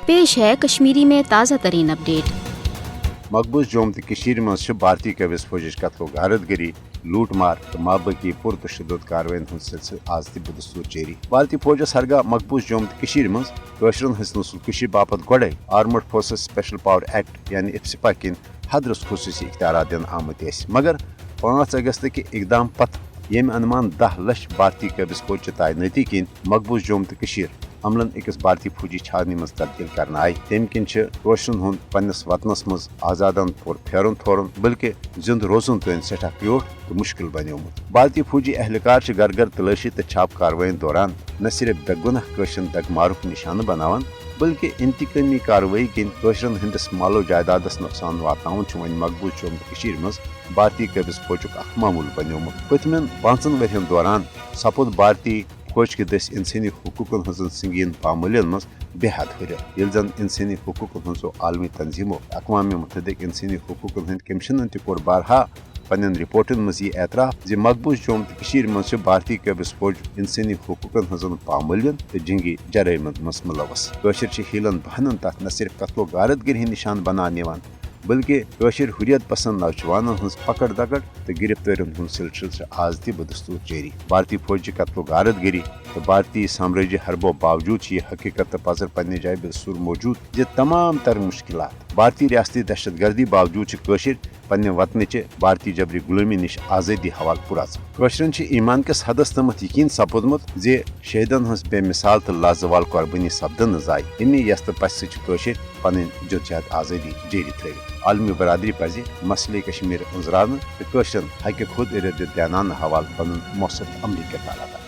पेश है कश्मीरी में ताज़ा तरीन अपडेट। मकबूज जम्मू तो मज भारतीय कबिस फौज कत्लो गारतगरी लूट मार तो माबकी पुरतशद कार्रवाइन हूं सिलसिल आज तक बदस्तूर जारी। भारतीय फौजस हरगा मकबूज जम्मू तो मज कशरन हज नस्ल बापत गोड़े armed forces special power act यानी इफ्सिपा किन हदरस खसूसी इख्तियार दिन आमत मगर 5 अगस्त के इकदाम पत येम अनुमान 10 लाख भारतीय कबिस फौज तैनाती किन मकबूज जम्मू तो अमलन अकिस भारतीय फौजी छावनी मज तब्दील करना आय तम किन कशरन हूं पन्नस वतनस मज आजादन पोर फेरन थोरन बल्कि जिंद रोजन तन सठा प्योट तो मुश्किल बनियोमुत। भारतीय फौजी एहलकार घर घर तलाशी तो छाप कार्रवाई दौरान न सिर्फ बेगुनाह कशरन दगमारुक निशान बनावन बल्कि इंतकामी कार्रवाई किन कशरन हंदिस मालो जायदादस नुकसान वातावन वन मकबूज जम्मू मज भारतीय कबिस फौजुक अख मामूल बनियोमुत। पतमन 5 वरियन दौरान सपुद भारतीय फौज के दस इंसानी हुकूकन हजन संगीन पामलियन मज बेहद हुर्रियत यिल जन इंसानी हुकूकन हजो आलमी तंजीमो अक़वाम मुत्तहिदा इंसानी हुकूकन हंद कमिशनन ति कोर बारहा पन्न रिपोर्टन मज यह एतराफ जे मकबूज जम्मू तो मज भारतीय कबिस फौज इंसानी हुकूकन हजन पामलियन तो जंगी जराइमन मज मुलवस। कशर हीलन बहनन तथ न सिर्फ कत्लो गारतगिरी निशान बनान निवान बल्कि कशर हुर्रियत पसंद नौजवानों हज पकड़ दकड़ तो गिरफ्तारियों हूं सिलसिल आज तक बदस्तूर जारी। भारतीय फौज कत्लो गारतगिरी तो भारतीय साम्राज्य हरबो बावजूद यह हकीकत तो पजर पन्ने जाए बदस्तूर मौजूद जे तमाम तर मुश्किलात भारतीय रियासती दहशत गर्दी बावजूद कशर पन्ने वतन भारतीय जबरी गुलामी निश आज़ादी हवाल पुराज। कशरन ईमान किस हदस तमत यकीन सपुदमुत जे शहीदन हज बेमिसाल तो लाजवाल कुर्बानी सपदन जाय अमी यस तो पस कशर पन जदोजहद आज़ादी जारी थी। आलमी बरादरी पज मसले कश्मीर अंजरान तो कशरन हक खुद इरद दानाना हवाल पन मौसर अमली किरदार अदा।